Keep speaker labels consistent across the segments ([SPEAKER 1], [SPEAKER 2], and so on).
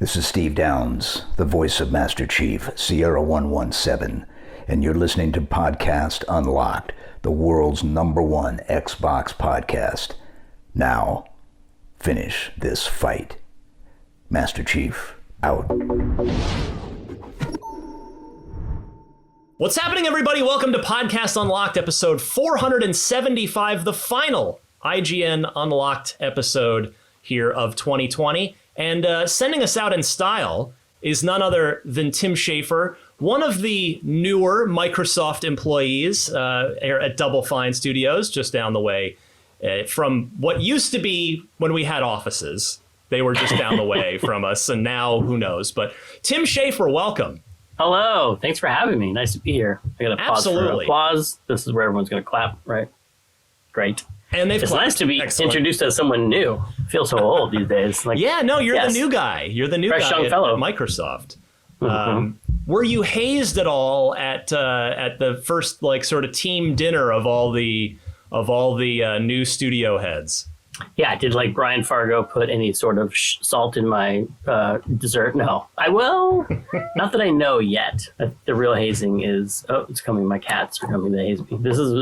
[SPEAKER 1] This is Steve Downs, the voice of Master Chief, Sierra 117, and you're listening to Podcast Unlocked, the world's #1 Xbox podcast. Now, finish this fight. Master Chief, out.
[SPEAKER 2] What's happening, everybody? Welcome to Podcast Unlocked, episode 475, the final IGN Unlocked episode here of 2020. And sending us out in style is none other than Tim Schafer, one of the newer Microsoft employees at Double Fine Studios, just down the way from what used to be when we had offices. They were just down the way from us, and now who knows? But Tim Schafer, welcome.
[SPEAKER 3] Hello. Thanks for having me. Nice to be here. I got to pause for applause. This is where everyone's going to clap, right? Great.
[SPEAKER 2] And it's
[SPEAKER 3] nice to be introduced as someone new. I feel so old these days.
[SPEAKER 2] Like, yeah, no, you're the new guy. You're the new
[SPEAKER 3] fresh
[SPEAKER 2] guy
[SPEAKER 3] young fellow
[SPEAKER 2] at Microsoft.
[SPEAKER 3] Mm-hmm.
[SPEAKER 2] Were you hazed at all at the first sort of team dinner of all the new studio heads?
[SPEAKER 3] Yeah, did Brian Fargo put any sort of salt in my dessert? No, I will. Not that I know yet. The real hazing is, it's coming. My cats are coming to haze me. This is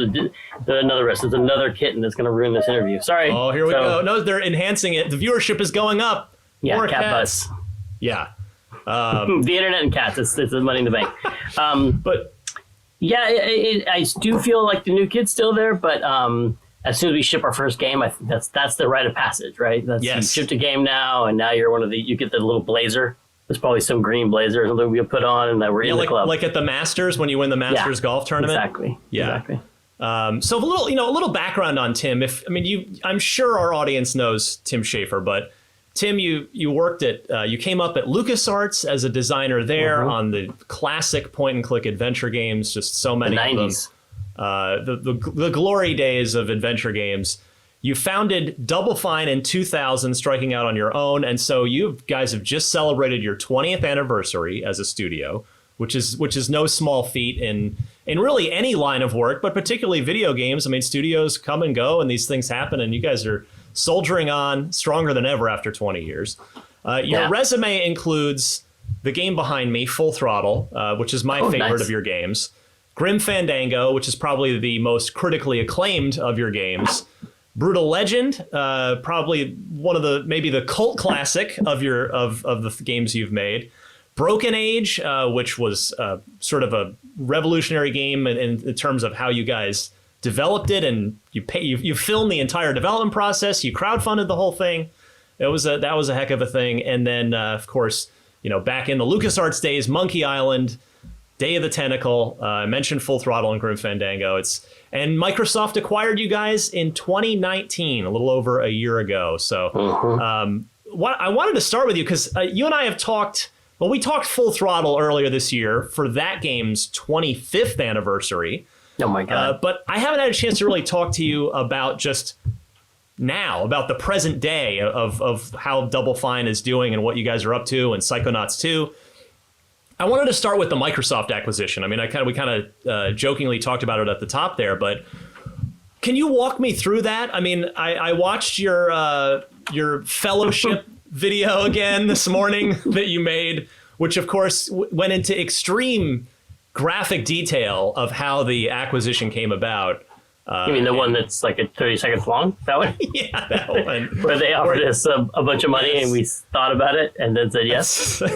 [SPEAKER 3] another risk. There's another kitten that's going to ruin this interview. Sorry.
[SPEAKER 2] Oh, here we go. No, they're enhancing it. The viewership is going up.
[SPEAKER 3] Yeah,
[SPEAKER 2] more
[SPEAKER 3] cat
[SPEAKER 2] cats.
[SPEAKER 3] buzz.
[SPEAKER 2] Yeah.
[SPEAKER 3] The internet and cats. It's the money in the bank. But yeah, I do feel like the new kid's still there, but as soon as we ship our first game, I think that's the rite of passage, right?
[SPEAKER 2] Yes.
[SPEAKER 3] You shipped a game now, and now you're you get the little blazer. There's probably some green blazer or something we put on, and we're in the club.
[SPEAKER 2] Like at the Masters when you win the Masters golf tournament.
[SPEAKER 3] Exactly.
[SPEAKER 2] Yeah.
[SPEAKER 3] Exactly.
[SPEAKER 2] So a little background on Tim. I'm sure our audience knows Tim Schafer, but Tim, you worked you came up at LucasArts as a designer there on the classic point and click adventure games, just so many of them. The glory days of adventure games. You founded Double Fine in 2000, striking out on your own, and so you guys have just celebrated your 20th anniversary as a studio, which is no small feat in really any line of work, but particularly video games. I mean, studios come and go, and these things happen, and you guys are soldiering on, stronger than ever after 20 years. Your resume includes the game behind me, Full Throttle, which is my favorite of your games. Grim Fandango, which is probably the most critically acclaimed of your games. Brutal Legend, probably one of maybe the cult classic of the games you've made. Broken Age, which was sort of a revolutionary game in terms of how you guys developed it, and you filmed the entire development process. You crowdfunded the whole thing. That was a heck of a thing. And then of course, back in the LucasArts days, Monkey Island, Day of the Tentacle. I mentioned Full Throttle and Grim Fandango. And Microsoft acquired you guys in 2019, a little over a year ago. So I wanted to start with you because you and I have talked. Well, we talked Full Throttle earlier this year for that game's 25th anniversary.
[SPEAKER 3] Oh my God!
[SPEAKER 2] But I haven't had a chance to really talk to you about just now, about the present day of how Double Fine is doing and what you guys are up to, and Psychonauts 2. I wanted to start with the Microsoft acquisition. I mean, we kind of jokingly talked about it at the top there, but can you walk me through that? I mean, I watched your fellowship video again this morning that you made, which of course went into extreme graphic detail of how the acquisition came about.
[SPEAKER 3] You mean the one that's 30 seconds long? That one?
[SPEAKER 2] Yeah, that one.
[SPEAKER 3] Where they offered us a bunch of money and we thought about it and then said yes?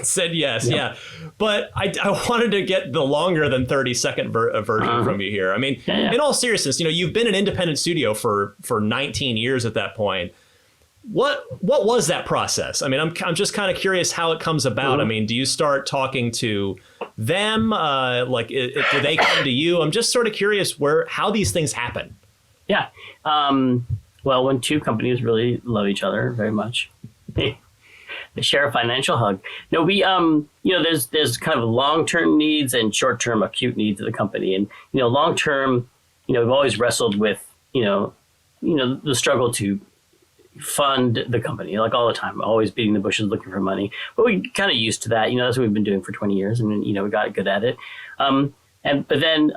[SPEAKER 2] Said yes, yeah. But I wanted to get the longer than 30-second version from you here. I mean, in all seriousness, you've been an independent studio for 19 years at that point. What was that process? I mean, I'm just kind of curious how it comes about. I mean, do you start talking to them? Do they come to you? I'm just sort of curious how these things happen.
[SPEAKER 3] Yeah. Well, when two companies really love each other very much, they share a financial hug. No, we there's kind of long-term needs and short-term acute needs of the company, and long-term, we've always wrestled with the struggle to fund the company all the time, always beating the bushes looking for money, but we kind of used to that. That's what we've been doing for 20 years, and we got good at it. But then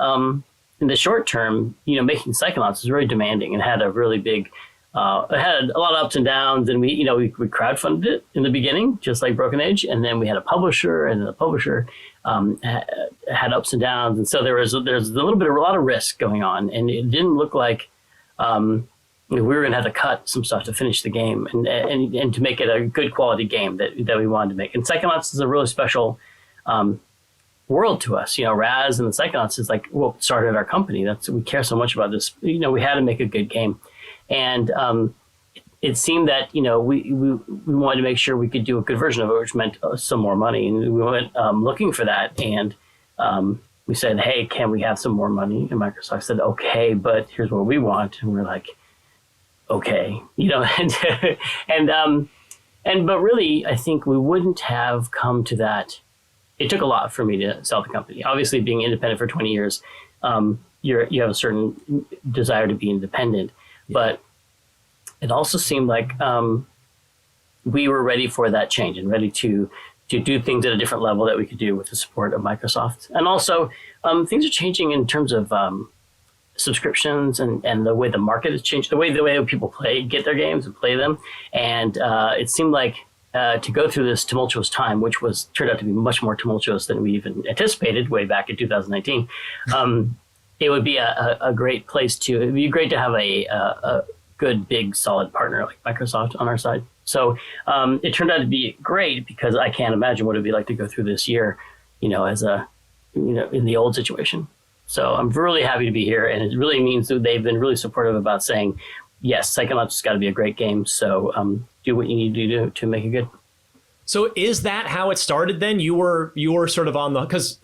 [SPEAKER 3] in the short term, making Psychonauts was very demanding and had a really big it had a lot of ups and downs, and we crowdfunded it in the beginning, just like Broken Age, and then we had a publisher, and the publisher had ups and downs, and so there's a lot of risk going on, and it didn't look like we were going to have to cut some stuff to finish the game and to make it a good quality game that we wanted to make. And Psychonauts is a really special world to us. Raz and the Psychonauts is like what started our company. We care so much about this. We had to make a good game. And it seemed that, we wanted to make sure we could do a good version of it, which meant some more money. And we went looking for that. And we said, hey, can we have some more money? And Microsoft said, okay, but here's what we want. And we're like, okay, but really, I think we wouldn't have come to that. It took a lot for me to sell the company. Obviously, being independent for 20 years, you have a certain desire to be independent. But it also seemed like we were ready for that change and ready to do things at a different level that we could do with the support of Microsoft. And also, things are changing in terms of subscriptions and the way the market has changed, the way people get their games and play them. And it seemed like to go through this tumultuous time, which turned out to be much more tumultuous than we even anticipated way back in 2019. It would be a great place it'd be great to have a good, big, solid partner like Microsoft on our side. So it turned out to be great because I can't imagine what it'd be like to go through this year, as in the old situation. So I'm really happy to be here, and it really means that they've been really supportive about saying, yes, Psychonauts has got to be a great game. So do what you need to do to make it good.
[SPEAKER 2] So is that how it started then? You were sort of on because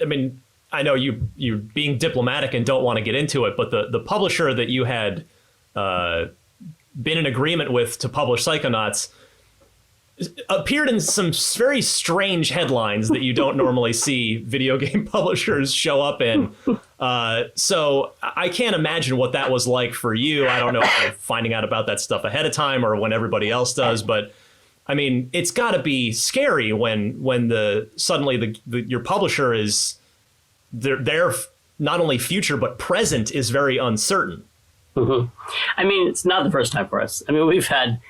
[SPEAKER 2] I know you're being diplomatic and don't want to get into it, but the publisher that you had been in agreement with to publish Psychonauts appeared in some very strange headlines that you don't normally see video game publishers show up in. So I can't imagine what that was like for you. I don't know if you're finding out about that stuff ahead of time or when everybody else does, but it's got to be scary when suddenly your publisher is their not only future but present is very uncertain.
[SPEAKER 3] Mm-hmm. It's not the first time for us. We've had,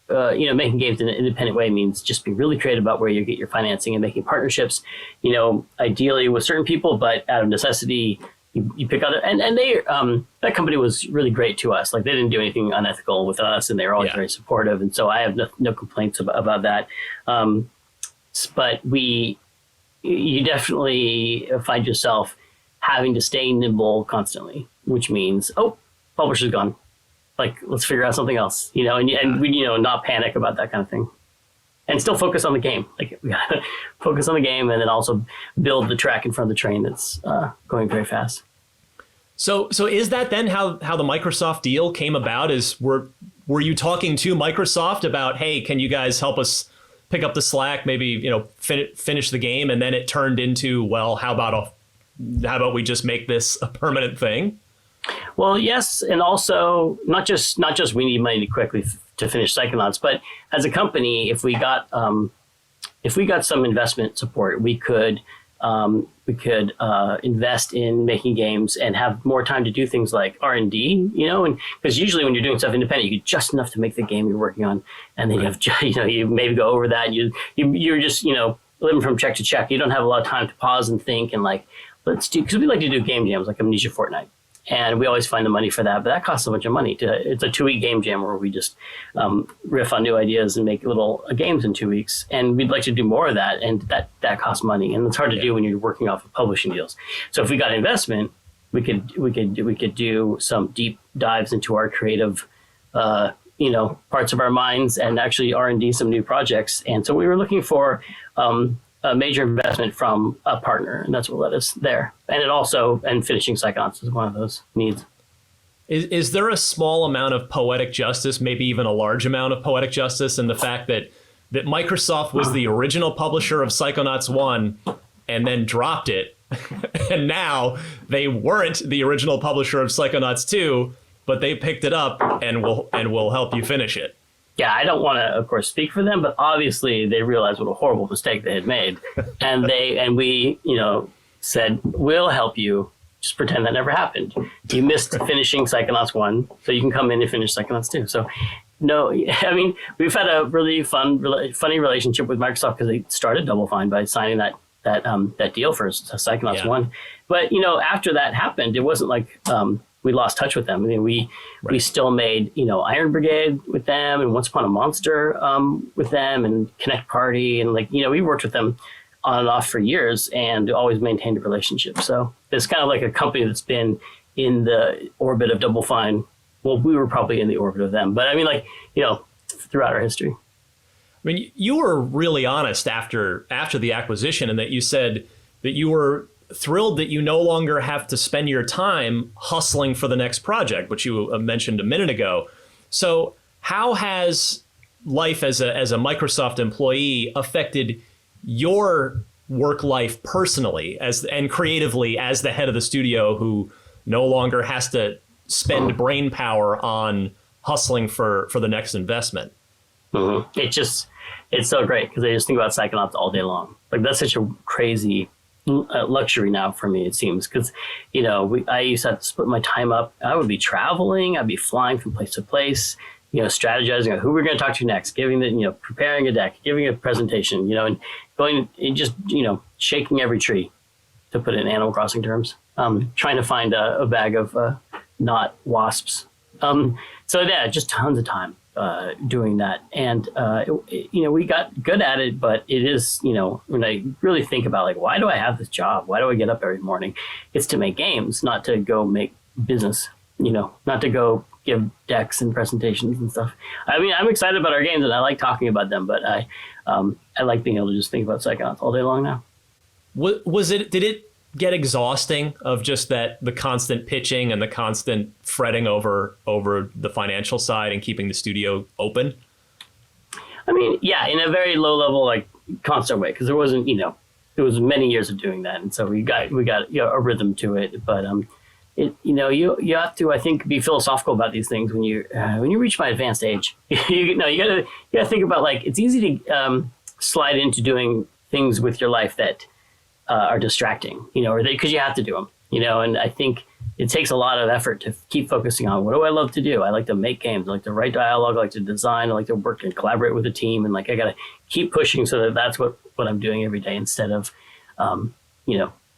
[SPEAKER 3] making games in an independent way means just be really creative about where you get your financing and making partnerships, ideally with certain people, but out of necessity, you pick other, and they, that company was really great to us. Like they didn't do anything unethical with us and they were always very supportive. And so I have no complaints about that. But you definitely find yourself having to stay nimble constantly, which means, publisher's gone. Like, let's figure out something else, and we, not panic about that kind of thing and still focus on the game. Like we gotta focus on the game and then also build the track in front of the train that's going very fast.
[SPEAKER 2] So is that then how the Microsoft deal came about? Were you talking to Microsoft about, hey, can you guys help us pick up the slack, maybe, finish the game? And then it turned into, well, how about we just make this a permanent thing?
[SPEAKER 3] Well, yes, and also not just we need money quickly to finish Psychonauts, but as a company, if we got some investment support, we could invest in making games and have more time to do things like R&D, and because usually when you're doing stuff independent, you get just enough to make the game you're working on, and then you have you maybe go over that. You're just living from check to check. You don't have a lot of time to pause and think and let's do, because we like to do game jams like Amnesia Fortnite. And we always find the money for that, but that costs a bunch of money. It's a 2-week game jam where we just riff on new ideas and make little games in 2 weeks. And we'd like to do more of that, and that costs money, and it's hard to do when you're working off of publishing deals. So if we got investment, we could do some deep dives into our creative, parts of our minds, and actually R&D some new projects. And so we were looking for a major investment from a partner, and that's what led us there. And finishing Psychonauts is one of those needs.
[SPEAKER 2] Is there a small amount of poetic justice, maybe even a large amount of poetic justice, in the fact that Microsoft was the original publisher of Psychonauts 1 and then dropped it, and now they weren't the original publisher of Psychonauts 2, but they picked it up and will help you finish it?
[SPEAKER 3] Yeah, I don't want to, of course, speak for them, but obviously they realized what a horrible mistake they had made, and we, said, we'll help you just pretend that never happened. You missed finishing Psychonauts 1, so you can come in and finish Psychonauts 2. So, no, I mean, we've had a really funny relationship with Microsoft because they started Double Fine by signing that deal for Psychonauts 1. But, after that happened, it wasn't like we lost touch with them. I mean, we still made, Iron Brigade with them and Once Upon a Monster with them and Connect Party. And we worked with them on and off for years and always maintained a relationship. So it's kind of like a company that's been in the orbit of Double Fine. Well, we were probably in the orbit of them, but I mean, throughout our history.
[SPEAKER 2] I mean, you were really honest after the acquisition, and that you said that you were thrilled that you no longer have to spend your time hustling for the next project, which you mentioned a minute ago. So how has life as a Microsoft employee affected your work life personally and creatively as the head of the studio who no longer has to spend brain power on hustling for the next investment?
[SPEAKER 3] Mm-hmm. It's so great because I just think about Psychonauts all day long. Like, that's such a crazy luxury now for me, it seems, because I used to have to split my time up. I would be traveling, I'd be flying from place to place, strategizing on who we're going to talk to next, preparing a deck, giving a presentation, and going and just shaking every tree, to put it in Animal Crossing terms, trying to find a bag of not wasps. So yeah, just tons of time doing that, and we got good at it. But it is, when I really think about why do I have this job? Why do I get up every morning? It's to make games, not to go make business. Not to go give decks and presentations and stuff. I mean, I'm excited about our games and I like talking about them, but I like being able to just think about Psychonauts all day long now.
[SPEAKER 2] Did it get exhausting of just the constant pitching and the constant fretting over the financial side and keeping the studio open?
[SPEAKER 3] I mean, yeah, in a very low level, constant way, because there wasn't, it was many years of doing that, and so we got a rhythm to it. But you have to, I think, be philosophical about these things when you reach my advanced age. you gotta think about it's easy to slide into doing things with your life that are distracting, or because you have to do them, and I think it takes a lot of effort to keep focusing on what do I love to do. I like to make games, I like to write dialogue, I like to design, I like to work and collaborate with a team, and I gotta keep pushing so that's what I'm doing every day instead of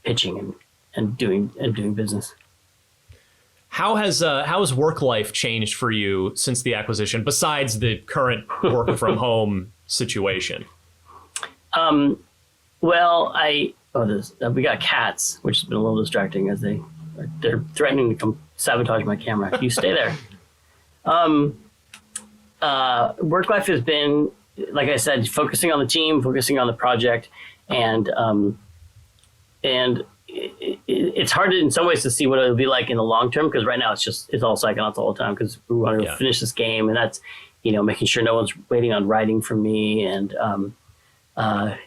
[SPEAKER 3] pitching and doing business.
[SPEAKER 2] How has work life changed for you since the acquisition, besides the current work from home situation? Well, we got cats, which has been a little distracting as they're threatening to come sabotage my camera. You stay there. Work life has been, like I said, focusing on the team, focusing on the project, and it's hard in some ways to see what it'll be like in the long term, because right now it's all Psychonauts all the time because we want to finish this game, and that's making sure no one's waiting on writing from me, and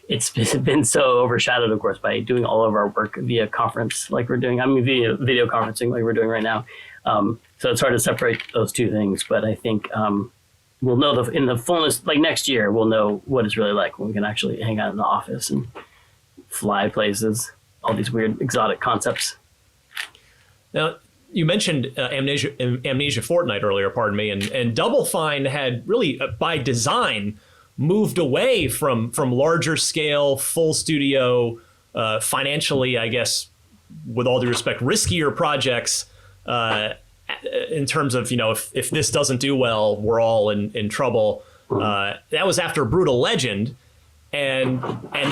[SPEAKER 2] it's been so overshadowed, of course, by doing all of our work via conference like we're doing. I mean, video conferencing like we're doing right now. So it's hard to separate those two things. But I think we'll know in the fullness, next year, we'll know what it's really like when we can actually hang out in the office and fly places, all these weird exotic concepts. Now, you mentioned Amnesia Fortnite earlier, pardon me, and Double Fine had really, by design, moved away from larger scale, full studio, financially, I guess, with all due respect, riskier projects in terms of, if this doesn't do well, we're all in trouble. That was after Brutal Legend. And in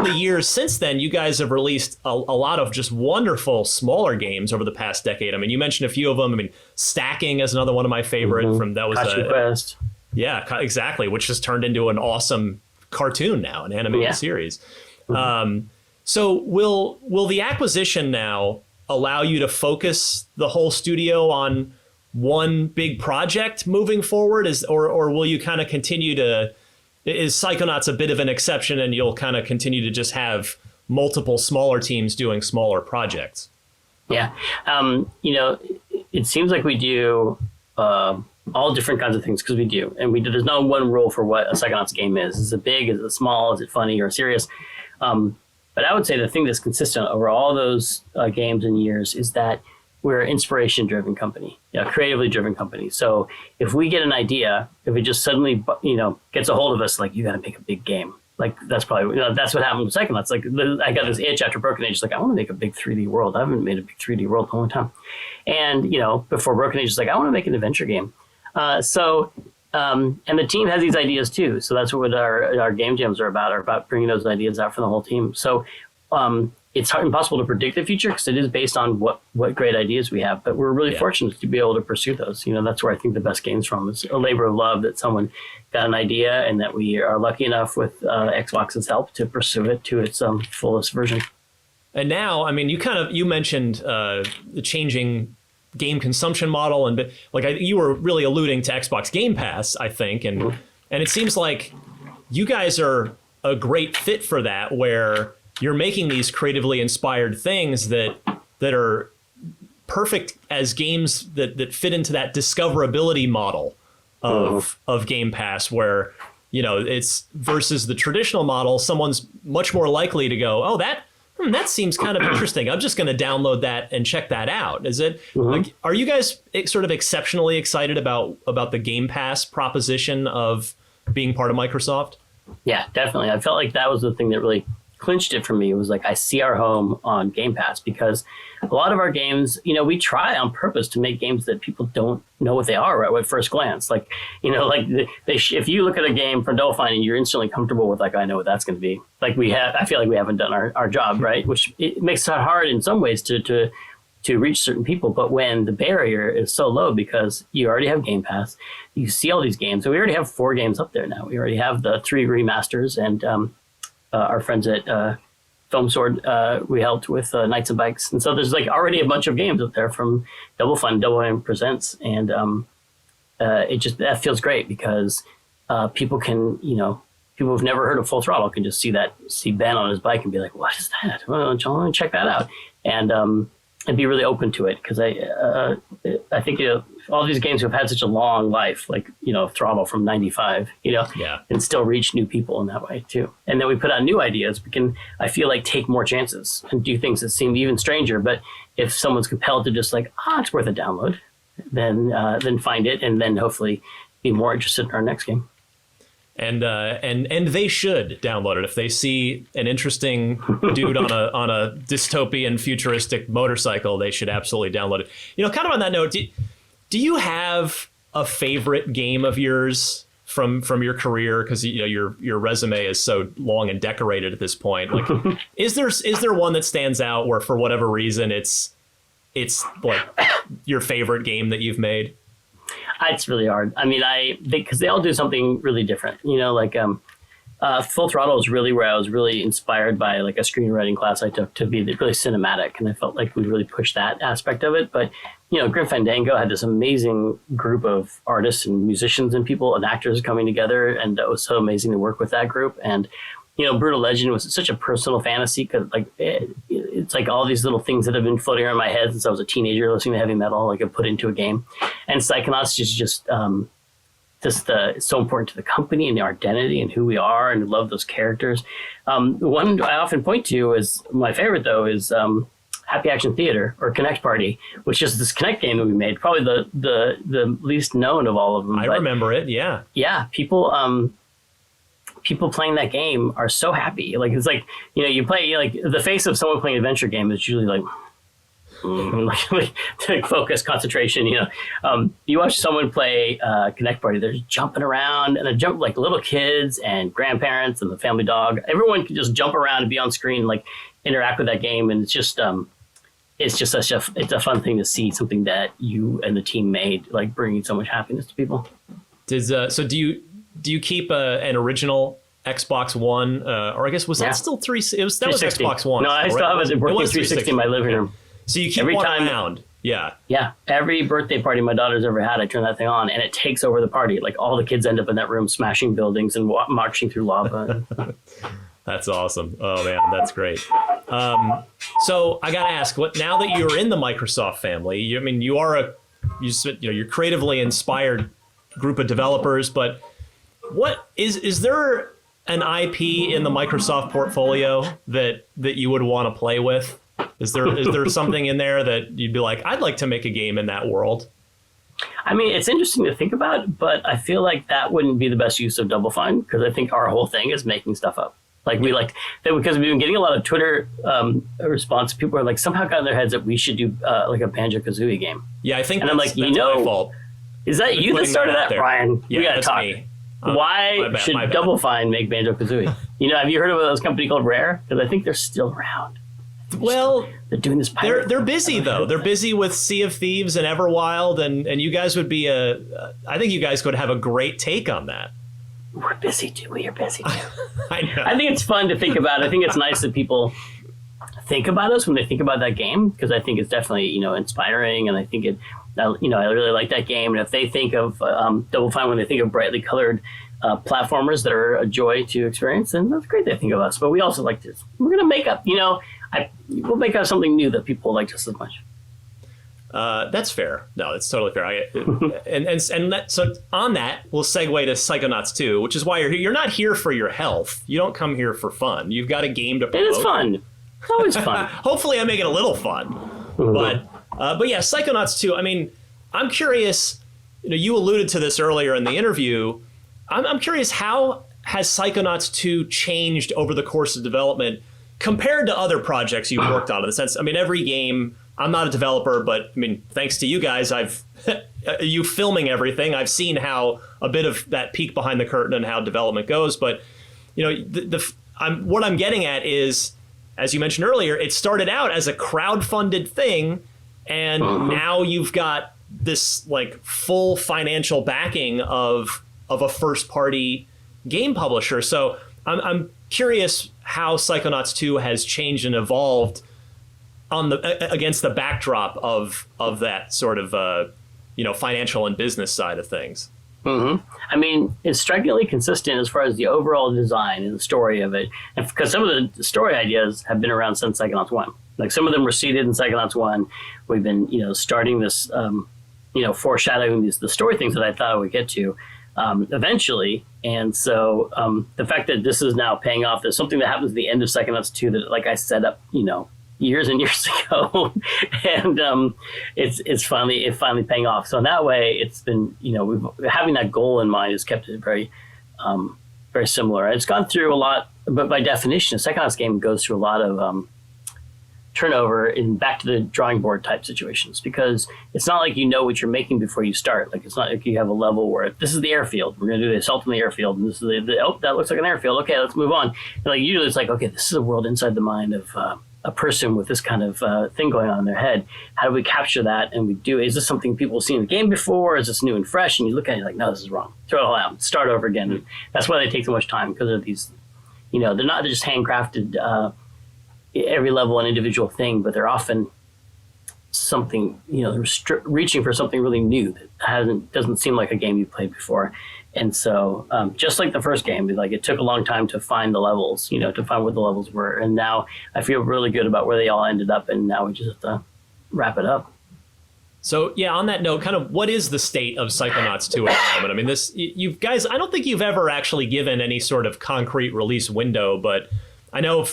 [SPEAKER 2] the years since then, you guys have released a lot of just wonderful smaller games over the past decade. I mean, you mentioned a few of them. I mean, Stacking is another one of my favorite.
[SPEAKER 3] Quest.
[SPEAKER 2] Yeah, exactly, which has turned into an awesome cartoon now, an animated series. So will the acquisition now allow you to focus the whole studio on one big project moving forward? Or will you kind of continue to... Is Psychonauts a bit of an exception and you'll kind of continue to just have multiple smaller teams doing smaller projects?
[SPEAKER 3] Yeah. It seems like we do all different kinds of things, because we do. And there's no one rule for what a Psychonauts game is. Is it big? Is it small? Is it funny or serious? But I would say the thing that's consistent over all those games and years is that we're an inspiration-driven company, creatively driven company. So if we get an idea, if it just suddenly, gets a hold of us, like, you got to make a big game. Like, that's probably, that's what happened with Psychonauts. Like, I got this itch after Broken Age. Like, I want to make a big 3D world. I haven't made a big 3D world in a long time. And, before Broken Age, it's like, I want to make an adventure game. And the team has these ideas too. So that's what our game jams are about bringing those ideas out for the whole team. So it's impossible to predict the future because it is based on what great ideas we have. But we're really fortunate to be able to pursue those. That's where I think the best game's from. It's a labor of love that someone got an idea and that we are lucky enough with Xbox's help to pursue it to its fullest version.
[SPEAKER 2] And now, I mean, you mentioned the changing game consumption model, and you were really alluding to Xbox Game Pass, I think, and it seems like you guys are a great fit for that, where you're making these creatively inspired things that are perfect as games that fit into that discoverability model of Game Pass, where it's versus the traditional model. Someone's much more likely to go, oh, that seems kind of interesting. I'm just going to download that and check that out. Is it? Are you guys sort of exceptionally excited about the Game Pass proposition of being part of Microsoft?
[SPEAKER 3] Yeah, definitely. I felt like that was the thing that really clinched it for me. It was like, I see our home on Game Pass, because a lot of our games, we try on purpose to make games that people don't know what they are right at first glance. Like, if you look at a game from Double Fine and you're instantly comfortable with, like, I know what that's going to be. Like, I feel like we haven't done our job, right? Which it makes it hard in some ways to reach certain people. But when the barrier is so low because you already have Game Pass, you see all these games. So we already have 4 games up there now. We already have the 3 remasters, and our friends at Film Sword, we helped with Knights and Bikes. And so there's already a bunch of games up there from Double Fine, Double Fine Presents. And that feels great because people can, people who've never heard of Full Throttle can just see Ben on his bike and be like, what is that? Well, let me check that out. And be really open to it, because I think all these games have had such a long life, like Throttle from '95, and still reach new people in that way too. And then we put out new ideas. We can, I feel like, take more chances and do things that seem even stranger. But if someone's compelled to just it's worth a download, then find it, and then hopefully be more interested in our next game.
[SPEAKER 2] And they should download it if they see an interesting dude on a dystopian futuristic motorcycle. They should absolutely download it. Kind of on that note, do you have a favorite game of yours from your career? Because your resume is so long and decorated at this point. Like, is there one that stands out where for whatever reason it's like your favorite game that you've made?
[SPEAKER 3] It's really hard. I mean, because they all do something really different. Full Throttle was really where I was really inspired by a screenwriting class I took to be really cinematic, and I felt like we really pushed that aspect of it. But Grim Fandango had this amazing group of artists and musicians and people and actors coming together, and it was so amazing to work with that group. And Brutal Legend was such a personal fantasy, because it's like all these little things that have been floating around in my head since I was a teenager listening to heavy metal, I put into a game. And Psychonauts is just so important to the company and our identity and who we are, and love those characters. One I often point to as my favorite, though, is Happy Action Theater, or Connect Party, which is this Connect game that we made, probably the least known of all of them.
[SPEAKER 2] I remember it, yeah. Yeah,
[SPEAKER 3] people playing that game are so happy. It's you play, the face of someone playing an adventure game is usually focus, concentration. You watch someone play Connect Party, they're just jumping around, and they jump like little kids and grandparents and the family dog. Everyone can just jump around and be on screen, interact with that game, and it's just it's a fun thing to see, something that you and the team made, bringing so much happiness to people.
[SPEAKER 2] So do you keep an original Xbox One, or I guess was that still that was Xbox One?
[SPEAKER 3] No, I still have a working 360 in my living room.
[SPEAKER 2] So you keep every one time around. Yeah. Yeah. Every birthday party my daughter's ever had, I turn that thing on and it takes over the party. All the kids end up in that room smashing buildings and marching through lava. That's awesome. Oh man, that's great. So I got to ask, now that you're in the Microsoft family, you're creatively inspired group of developers, but what is there an IP in the Microsoft portfolio that you would want to play with? Is there something in there that you'd be like, I'd like to make a game in that world?
[SPEAKER 3] I mean, it's interesting to think about, but I feel like that wouldn't be the best use of Double Fine, because I think our whole thing is making stuff up. Like we like that, because we've been getting a lot of Twitter response. People are like somehow got in their heads that we should do like a Banjo-Kazooie game.
[SPEAKER 2] Yeah, I think
[SPEAKER 3] and I'm like,
[SPEAKER 2] that's my fault.
[SPEAKER 3] Is that you that started that, Brian?
[SPEAKER 2] Yeah,
[SPEAKER 3] we gotta
[SPEAKER 2] that's
[SPEAKER 3] talk.
[SPEAKER 2] me.
[SPEAKER 3] Why should Double Fine make Banjo-Kazooie? Have you heard of this company called Rare? Because I think they're still around. They're doing this.
[SPEAKER 2] They're busy though. They're busy with Sea of Thieves and Everwild, and you guys would be I think you guys could have a great take on that.
[SPEAKER 3] We're busy too. We are busy too.
[SPEAKER 2] I know.
[SPEAKER 3] I think it's fun to think about. I think it's nice that people think about us when they think about that game, because I think it's definitely inspiring, and I think it. I really like that game, and if they think of Double Fine when they think of brightly colored platformers that are a joy to experience, then that's great they think of us. But we also like this. We're gonna make up. We'll make up something new that people like just as much.
[SPEAKER 2] That's fair. No, it's totally fair. So on that, we'll segue to Psychonauts 2, which is why you're here. You're not here for your health. You don't come here for fun. You've got a game to promote.
[SPEAKER 3] It is fun. It's always fun.
[SPEAKER 2] Hopefully I make it a little fun. But yeah, Psychonauts 2, I mean, I'm curious, you alluded to this earlier in the interview. I'm curious, how has Psychonauts 2 changed over the course of development compared to other projects you've worked on? In the sense, I mean, every game, I'm not a developer, but I mean, thanks to you guys, you filming everything, I've seen how a bit of that peek behind the curtain and how development goes. But what I'm getting at is, as you mentioned earlier, it started out as a crowdfunded thing, and now you've got this like full financial backing of a first party game publisher. So I'm curious how Psychonauts 2 has changed and evolved against the backdrop of that sort of financial and business side of things.
[SPEAKER 3] Mm-hmm. I mean, it's strikingly consistent as far as the overall design and the story of it, and because some of the story ideas have been around since Psychonauts 1. Like some of them were seeded in Psychonauts 1. We've been starting this foreshadowing the story things that I thought I would get to eventually. And so the fact that this is now paying off, there's something that happens at the end of Psychonauts 2 that, like I set up, years and years ago, and it's finally paying off. So in that way, it's been having that goal in mind has kept it very very similar. It's gone through a lot, but by definition, a Psychonauts game goes through a lot of turnover in back to the drawing board type situations, because it's not like what you're making before you start. Like it's not like you have a level where this is the airfield, we're going to do the assault on the airfield, and this is that looks like an airfield. Okay, let's move on. And like usually it's like, okay, this is a world inside the mind of a person with this kind of thing going on in their head. How do we capture that? And is this something people have seen in the game before? Is this new and fresh? And you look at it like, no, this is wrong. Throw it all out. Start over again. And that's why they take so much time, because of these, they're not just handcrafted every level an individual thing, but they're often something, they're reaching for something really new that doesn't seem like a game you've played before. And so just like the first game, like it took a long time to find the levels, to find what the levels were. And now I feel really good about where they all ended up. And now we just have to wrap it up.
[SPEAKER 2] So, yeah, on that note, kind of what is the state of Psychonauts 2 at the moment? I mean, you guys, I don't think you've ever actually given any sort of concrete release window, but I know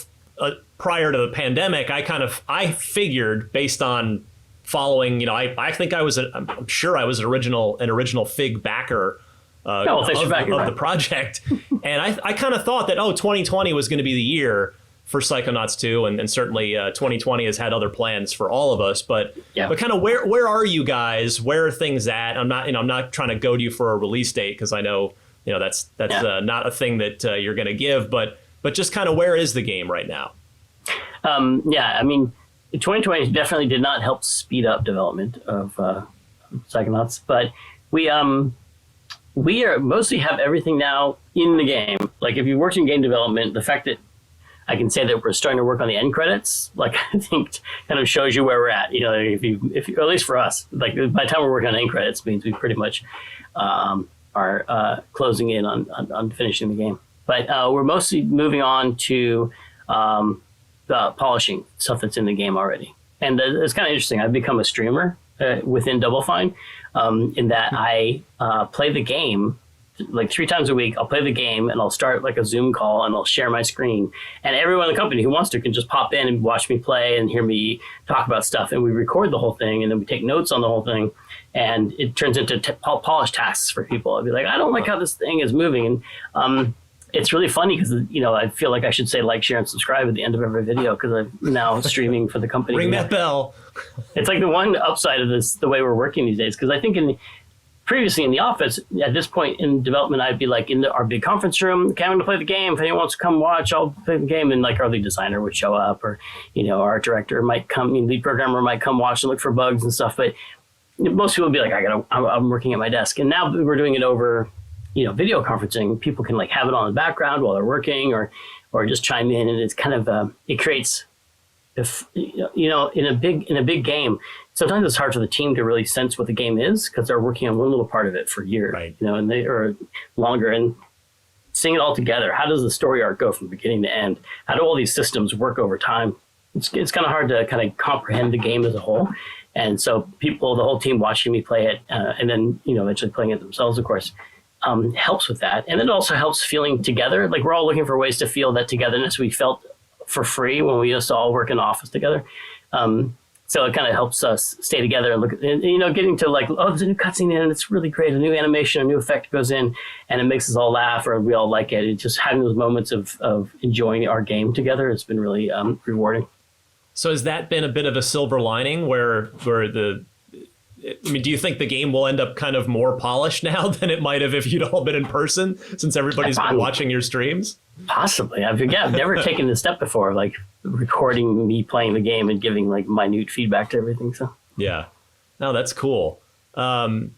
[SPEAKER 2] prior to the pandemic, I figured based on following, I think I'm sure I was an original Fig backer of the project. And I kind of thought that, 2020 was going to be the year for Psychonauts 2, and certainly 2020 has had other plans for all of us. But kind of where are you guys? Where are things at? I'm not trying to goad you for a release date, because I know that's not a thing that you're going to give. But just kind of where is the game right now?
[SPEAKER 3] I mean, 2020 definitely did not help speed up development of Psychonauts, but we are mostly have everything now in the game. Like if you worked in game development, the fact that I can say that we're starting to work on the end credits, like I think kind of shows you where we're at. If you, or at least for us, like by the time we're working on end credits means we pretty much are closing in on finishing the game. But we're mostly moving on to polishing stuff that's in the game already. And it's kind of interesting. I've become a streamer within Double Fine, in that I play the game like 3 times a week, I'll play the game and I'll start like a Zoom call and I'll share my screen. And everyone in the company who wants to can just pop in and watch me play and hear me talk about stuff. And we record the whole thing and then we take notes on the whole thing. And it turns into polished tasks for people. I'd be like, I don't like how this thing is moving. And it's really funny because, I feel like I should say like, share, and subscribe at the end of every video because I'm now streaming for the company.
[SPEAKER 2] Ring that bell.
[SPEAKER 3] It's like the one upside of this, the way we're working these days. Because I think previously in the office, at this point in development, I'd be like in our big conference room, okay, I'm going to play the game. If anyone wants to come watch, I'll play the game. And like our lead designer would show up, or, our art director might come, lead programmer might come watch and look for bugs and stuff. But most people would be like, I'm working at my desk. And now we're doing it over, video conferencing. People can like have it on the background while they're working or just chime in. And it's kind of, it creates, in a big game, sometimes it's hard for the team to really sense what the game is because they're working on one little part of it for years,
[SPEAKER 2] right.
[SPEAKER 3] And they are longer. And seeing it all together, how does the story arc go from beginning to end? How do all these systems work over time? It's kind of hard to kind of comprehend the game as a whole. And so the whole team watching me play it, and then, eventually playing it themselves, of course, helps with that. And it also helps feeling together. Like we're all looking for ways to feel that togetherness we felt for free when we used to all work in the office together. So it kind of helps us stay together and look at, getting to like, oh, there's a new cutscene in, and it's really great. A new animation, a new effect goes in, and it makes us all laugh, or we all like it. It's just having those moments of enjoying our game together has been really rewarding.
[SPEAKER 2] So has that been a bit of a silver lining where do you think the game will end up kind of more polished now than it might have if you'd all been in person, since everybody's been watching your streams? Possibly.
[SPEAKER 3] I've never taken this step before, like recording me playing the game and giving like minute feedback to everything. So
[SPEAKER 2] yeah, no, that's cool. How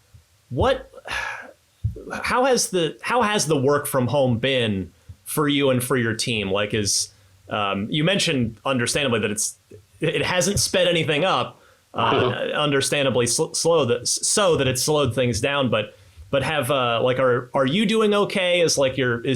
[SPEAKER 2] has the work from home been for you and for your team? Like, you mentioned understandably that it hasn't sped anything up, understandably slow so that it's slowed things down. But have are you doing okay? Is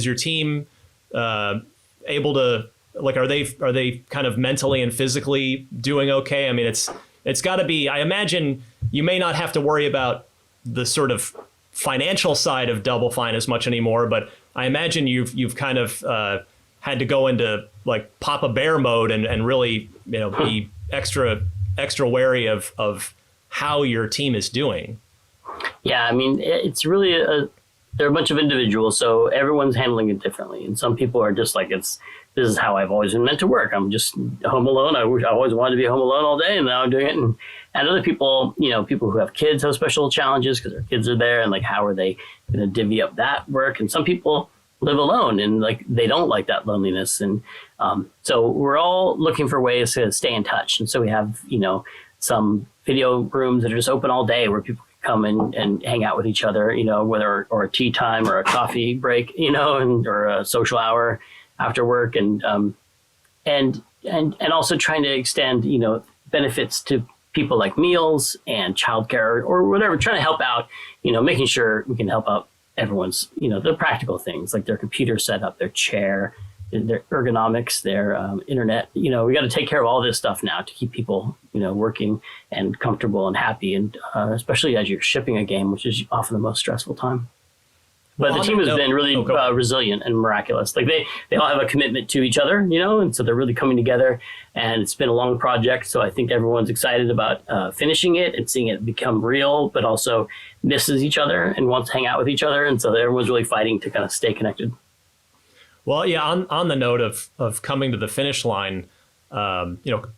[SPEAKER 2] your team able to, like, are they kind of mentally and physically doing okay? I mean, it's got to be. I imagine you may not have to worry about the sort of financial side of Double Fine as much anymore, but I imagine you've kind of had to go into like Papa Bear mode and really be extra wary of how your team is doing.
[SPEAKER 3] Yeah, I mean, it's really there are a bunch of individuals, so everyone's handling it differently. And some people are just like, this is how I've always been meant to work. I'm just home alone. I always wanted to be home alone all day, and now I'm doing it. And other people, people who have kids have special challenges because their kids are there, and like, how are they going to divvy up that work? And some people live alone and like they don't like that loneliness. And so we're all looking for ways to stay in touch. And so we have, some video rooms that are just open all day where people come and hang out with each other, whether or a tea time or a coffee break, or a social hour after work, and also trying to extend, benefits to people like meals and childcare or whatever, trying to help out, making sure we can help out everyone's, the practical things like their computer setup, their chair, their ergonomics, their internet. We got to take care of all this stuff now to keep people, working and comfortable and happy, and especially as you're shipping a game, which is often the most stressful time. But the team has been really resilient and miraculous. Like they all have a commitment to each other, and so they're really coming together. And it's been a long project, so I think everyone's excited about finishing it and seeing it become real, but also misses each other and wants to hang out with each other. And so everyone's really fighting to kind of stay connected.
[SPEAKER 2] Well, yeah. On the note of coming to the finish line,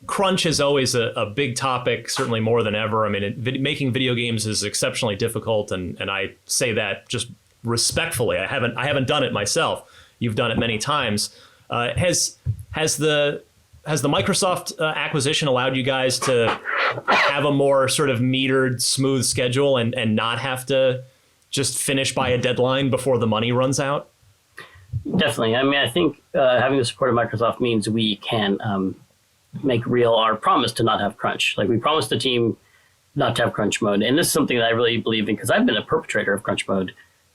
[SPEAKER 2] crunch is always a big topic, certainly more than ever. I mean, making video games is exceptionally difficult, and I say that just respectfully. I haven't done it myself. You've done it many times. Has the Microsoft acquisition allowed you guys to have a more sort of metered, smooth schedule and not have to just finish by a deadline before the money runs out?
[SPEAKER 3] Definitely. I mean, I think having the support of Microsoft means we can make real our promise to not have crunch. Like, we promised the team not to have crunch mode. And this is something that I really believe in because I've been a perpetrator of crunch mode.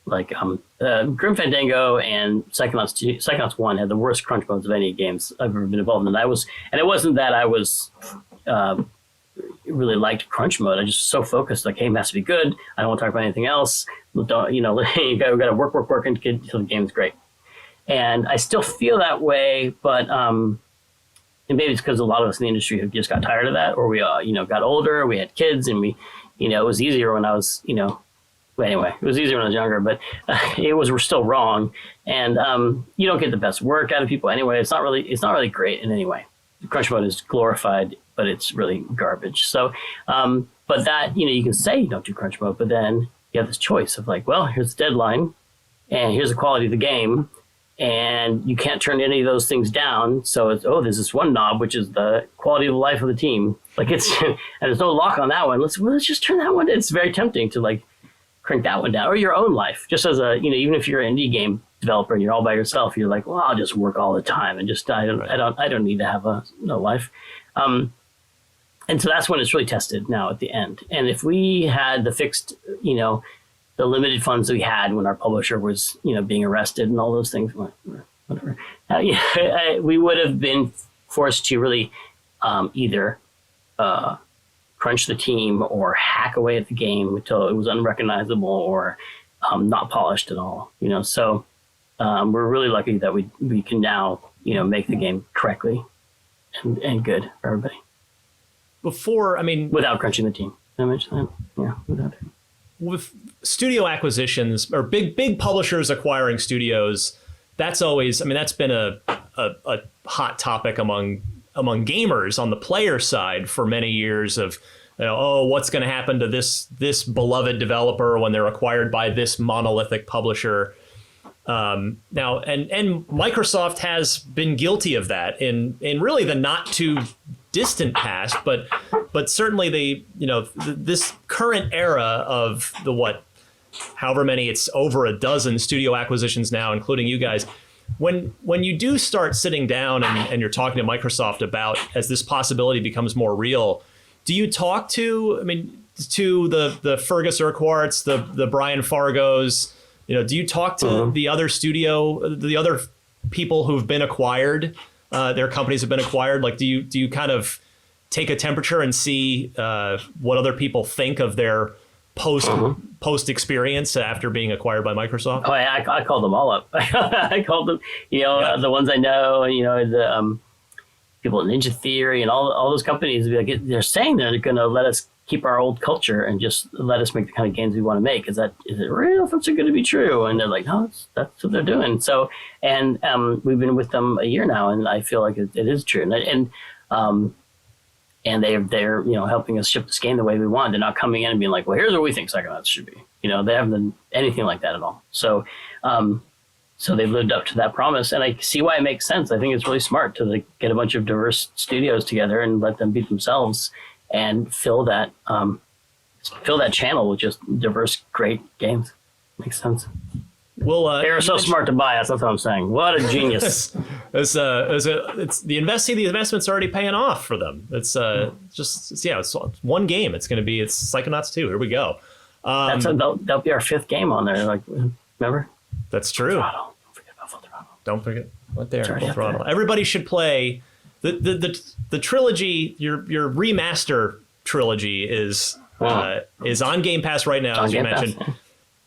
[SPEAKER 3] Like Grim Fandango and Psychonauts 1 had the worst crunch modes of any games I've ever been involved in. And it wasn't that I was really liked crunch mode. I just so focused, like, game has to be good. I don't want to talk about anything else. Don't, you got to work until the game's great. And I still feel that way, but and maybe it's because a lot of us in the industry have just got tired of that, or we got older, we had kids, and we, it was easier when I was, well, anyway, it was easier when I was younger, but we're still wrong. And you don't get the best work out of people anyway. It's not really great in any way. Crunch mode is glorified, but it's really garbage. So, but that, you can say you don't do crunch mode, but then you have this choice of like, well, here's the deadline, and here's the quality of the game, and you can't turn any of those things down. So it's, there's this one knob, which is the quality of life of the team. Like and there's no lock on that one. Let's just turn that one. It's very tempting to like crank that one down, or your own life. Just as a, even if you're an indie game developer and you're all by yourself, you're like, well, I'll just work all the time and just I don't need to have no life. And so that's when it's really tested now at the end. And if we had the fixed, the limited funds that we had when our publisher was, being arrested and all those things, whatever, we would have been forced to really either crunch the team or hack away at the game until it was unrecognizable or not polished at all. So we're really lucky that we can now, make the game correctly and good for everybody. Without crunching the team. Did I mention that? Yeah, without it.
[SPEAKER 2] With studio acquisitions or big publishers acquiring studios, that's always, that's been a hot topic among gamers on the player side for many years of, what's going to happen to this beloved developer when they're acquired by this monolithic publisher. Now, and Microsoft has been guilty of that in really the not too distant past, but certainly this current era of however many, it's over a dozen studio acquisitions now, including you guys. When you do start sitting down and you're talking to Microsoft about, as this possibility becomes more real, do you talk to the Fergus Urquharts, the Brian Fargos, do you talk to the other people who've been acquired, their companies have been acquired? Like, do you kind of take a temperature and see what other people think of their post experience after being acquired by Microsoft?
[SPEAKER 3] Oh, I called them all up. I called them, the ones I know, and the people at Ninja Theory and all those companies. Like, they're saying they're going to let us keep our old culture and just let us make the kind of games we want to make. Is it real? If it's going to be true? And they're like, no, that's what they're doing. So, and we've been with them a year now, and I feel like it is true. And they're helping us ship this game the way we want. They're not coming in and being like, well, here's what we think Psychonauts should be. They haven't done anything like that at all. So, so they've lived up to that promise, and I see why it makes sense. I think it's really smart to get a bunch of diverse studios together and let them be themselves and fill that channel with just diverse, great games. Makes sense. Well, they were so smart to buy us. That's what I'm saying. What a genius!
[SPEAKER 2] It's the investment's already paying off for them. It's it's one game. It's Psychonauts 2. Here we go.
[SPEAKER 3] That'll be our 5th game on there. Like, remember?
[SPEAKER 2] That's true.
[SPEAKER 3] Don't forget about Full Throttle.
[SPEAKER 2] Don't forget right there. Full Throttle. Everybody should play the trilogy. Your remaster trilogy is on Game Pass right now, as you mentioned. Pass.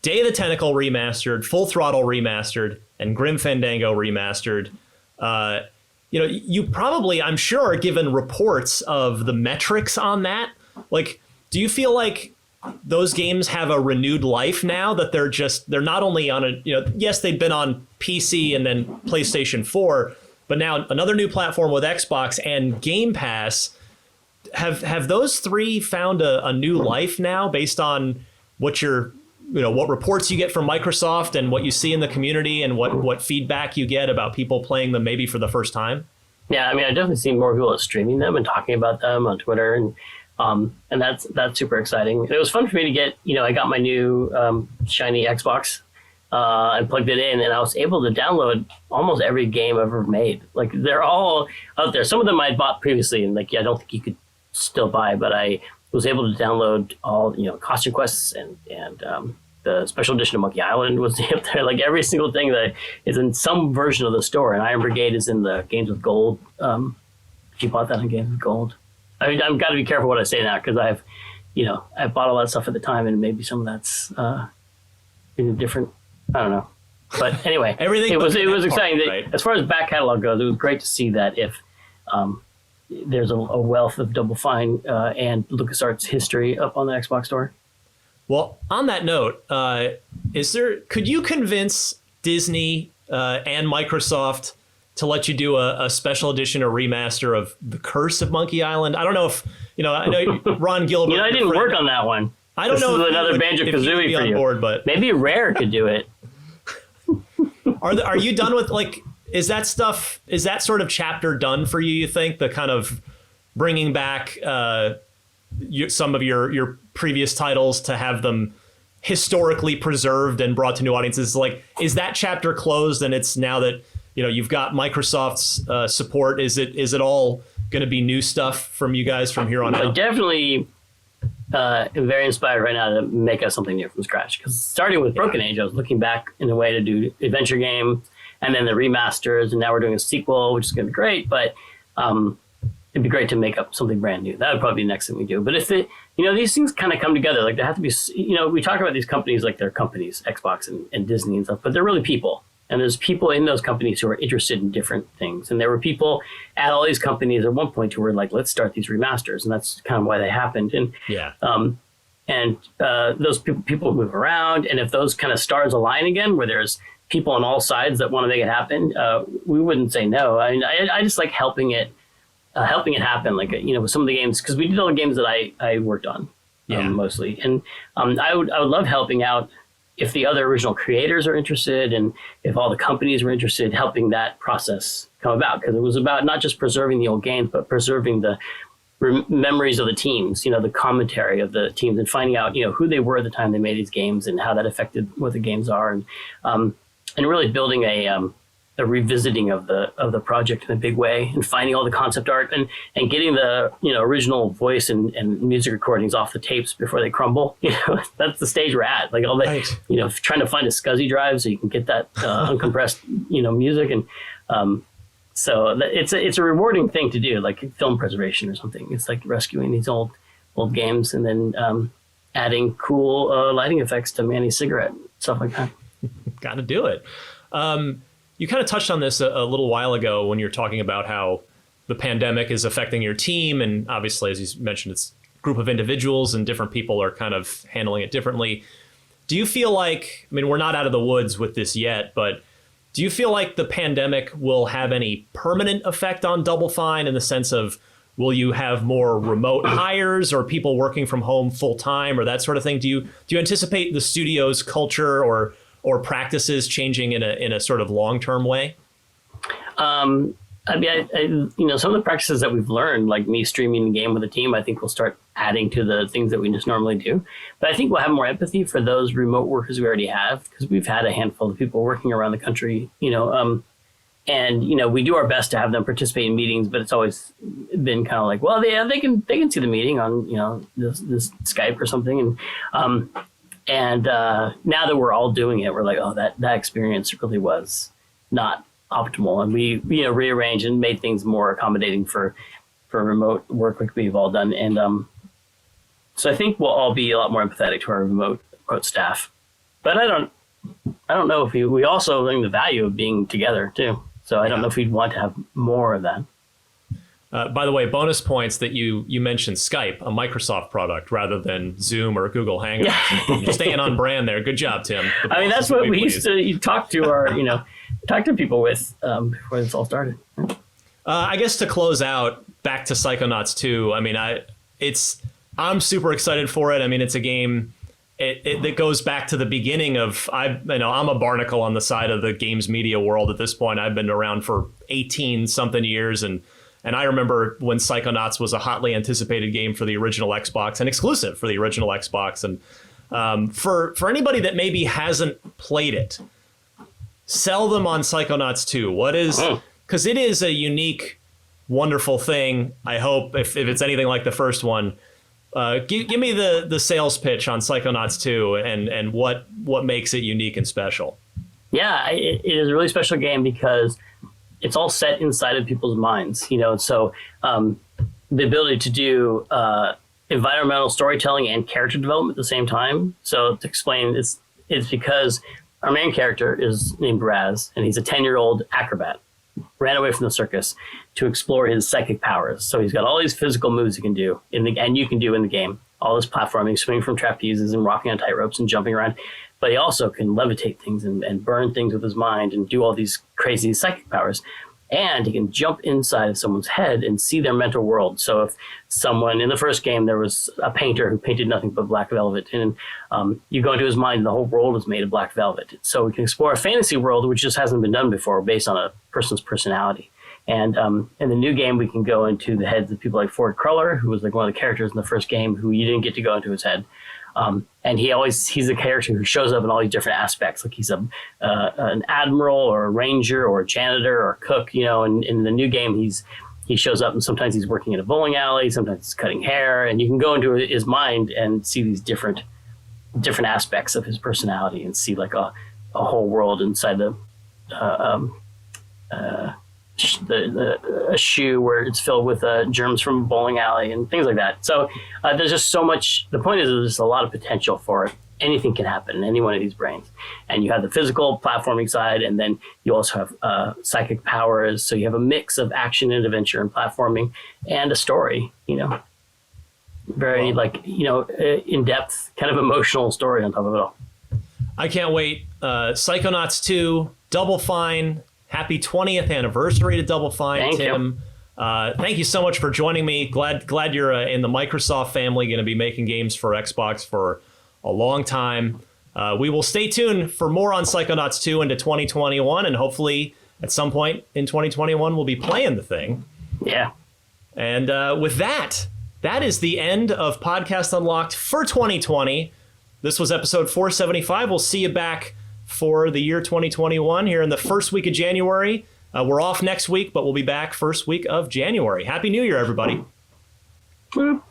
[SPEAKER 2] Day of the Tentacle remastered, Full Throttle remastered, and Grim Fandango remastered. You probably, I'm sure, are given reports of the metrics on that. Like, do you feel like those games have a renewed life now that they're not only on yes, they've been on PC and then PlayStation 4, but now another new platform with Xbox and Game Pass. Have those three found a new life now based on what what reports you get from Microsoft and what you see in the community and what feedback you get about people playing them maybe for the first time?
[SPEAKER 3] Yeah, I definitely see more people streaming them and talking about them on Twitter, and that's super exciting. It was fun for me to get, I got my new shiny Xbox and plugged it in, and I was able to download almost every game ever made. Like, they're all out there. Some of them I'd bought previously, and I don't think you could still buy, but I was able to download all, Costume Quests and the special edition of Monkey Island was up there. Like, every single thing that is in some version of the store. And Iron Brigade is in the Games with Gold. You bought that in Games with Gold. I've got to be careful what I say now because I bought a lot of stuff at the time, and maybe some of that's in a different. I don't know, but anyway,
[SPEAKER 2] everything.
[SPEAKER 3] It was exciting.
[SPEAKER 2] Right?
[SPEAKER 3] As far as back catalog goes, it was great to see that if there's a wealth of Double Fine and LucasArts history up on the Xbox store.
[SPEAKER 2] Well, on that note, could you convince Disney and Microsoft to let you do a special edition or remaster of The Curse of Monkey Island? I don't know if, I know Ron Gilbert.
[SPEAKER 3] I didn't work on that one.
[SPEAKER 2] I don't know
[SPEAKER 3] This
[SPEAKER 2] if
[SPEAKER 3] is another Banjo-Kazooie for you.
[SPEAKER 2] Board, but
[SPEAKER 3] maybe Rare could do it.
[SPEAKER 2] Are you done with, is that sort of chapter done for you think? The kind of bringing back some of your previous titles to have them historically preserved and brought to new audiences? Is that chapter closed and it's now that you've got Microsoft's support? Is it all going to be new stuff from you guys from here on out?
[SPEAKER 3] Definitely am very inspired right now to make us something new from scratch. Because starting with Broken Age, I was looking back in a way to do adventure game and then the remasters, and now we're doing a sequel, which is going to be great. But it'd be great to make up something brand new. That would probably be the next thing we do. But if these things kind of come together, there have to be, we talk about these companies like they're companies, Xbox and Disney and stuff, but they're really people. And there's people in those companies who are interested in different things. And there were people at all these companies at one point who were like, let's start these remasters. And that's kind of why they happened. And those people move around. And if those kind of stars align again, where there's people on all sides that want to make it happen, we wouldn't say no. I mean, I just like helping it happen. With some of the games, because we did all the games that I worked on mostly. And I would love helping out if the other original creators are interested and if all the companies were interested, helping that process come about. Because it was about not just preserving the old games, but preserving the memories of the teams, the commentary of the teams and finding out, who they were at the time they made these games and how that affected what the games are. And really building a revisiting of the project in a big way and finding all the concept art and getting the original voice and music recordings off the tapes before they crumble. That's the stage we're at. Like all the
[SPEAKER 2] right.
[SPEAKER 3] Trying to find a SCSI drive so you can get that uncompressed music and so it's a rewarding thing to do, like film preservation or something. It's like rescuing these old games and then adding cool lighting effects to Manny's cigarette, stuff like that.
[SPEAKER 2] Got to do it. You kind of touched on this a little while ago when you're talking about how the pandemic is affecting your team. And obviously, as you mentioned, it's a group of individuals and different people are kind of handling it differently. Do you feel like, we're not out of the woods with this yet, but do you feel like the pandemic will have any permanent effect on Double Fine in the sense of, will you have more remote hires or people working from home full time or that sort of thing? Do you anticipate the studio's culture or practices changing in a sort of long-term way?
[SPEAKER 3] Some of the practices that we've learned, like me streaming the game with a team, I think we'll start adding to the things that we just normally do. But I think we'll have more empathy for those remote workers we already have, because we've had a handful of people working around the country, and we do our best to have them participate in meetings, but it's always been kind of like, well, they can see the meeting on this Skype or something, and now that we're all doing it, we're like, oh, that experience really was not optimal. And we rearranged and made things more accommodating for remote work like we've all done. And so I think we'll all be a lot more empathetic to our remote staff. But I don't know if we also learn the value of being together too. So I don't know if we'd want to have more of that.
[SPEAKER 2] By the way, bonus points that you mentioned Skype, a Microsoft product, rather than Zoom or Google Hangouts. Yeah. You're staying on brand there. Good job, Tim.
[SPEAKER 3] That's what we used to talk to people with before this all started.
[SPEAKER 2] I guess to close out, back to Psychonauts 2. I'm super excited for it. It's a game that goes back to the beginning of. I'm a barnacle on the side of the games media world at this point. I've been around for 18 something years and I remember when Psychonauts was a hotly anticipated game for the original Xbox and exclusive for the original Xbox. And for anybody that maybe hasn't played it, sell them on Psychonauts 2. Because it is a unique, wonderful thing. I hope if it's anything like the first one, give me the sales pitch on Psychonauts 2 and what makes it unique and special.
[SPEAKER 3] Yeah, it is a really special game because it's all set inside of people's minds, so the ability to do environmental storytelling and character development at the same time. So to explain, it's because our main character is named Raz, and he's a 10-year-old acrobat. Ran away from the circus to explore his psychic powers. So he's got all these physical moves he can do and you can do in the game. All this platforming, swinging from trapezes and rocking on tight ropes and jumping around. But he also can levitate things and burn things with his mind and do all these crazy psychic powers. And he can jump inside of someone's head and see their mental world. So if someone, in the first game, there was a painter who painted nothing but black velvet, and you go into his mind and the whole world is made of black velvet. So we can explore a fantasy world which just hasn't been done before based on a person's personality. And in the new game, we can go into the heads of people like Ford Cruller, who was like one of the characters in the first game, who you didn't get to go into his head. And he's a character who shows up in all these different aspects. Like he's an admiral or a ranger or a janitor or a cook, and in the new game, he shows up and sometimes he's working in a bowling alley, sometimes he's cutting hair, and you can go into his mind and see these different aspects of his personality and see like a whole world inside a shoe where it's filled with germs from a bowling alley and things like that. So there's just so much. The point is there's a lot of potential for anything can happen in any one of these brains. And you have the physical platforming side, and then you also have psychic powers. So you have a mix of action and adventure and platforming and a story, very in-depth, kind of emotional story on top of it all.
[SPEAKER 2] I can't wait. Psychonauts 2, Double Fine. Happy 20th anniversary to Double Fine,
[SPEAKER 3] Thank
[SPEAKER 2] Tim. Thank you so much for joining me. Glad you're in the Microsoft family, going to be making games for Xbox for a long time. We will stay tuned for more on Psychonauts 2 into 2021, and hopefully at some point in 2021 we'll be playing the thing.
[SPEAKER 3] Yeah.
[SPEAKER 2] And with that is the end of Podcast Unlocked for 2020. This was episode 475. We'll see you back for the year 2021 here in the first week of January. We're off next week, but we'll be back first week of January. Happy New Year, everybody.
[SPEAKER 3] Boop.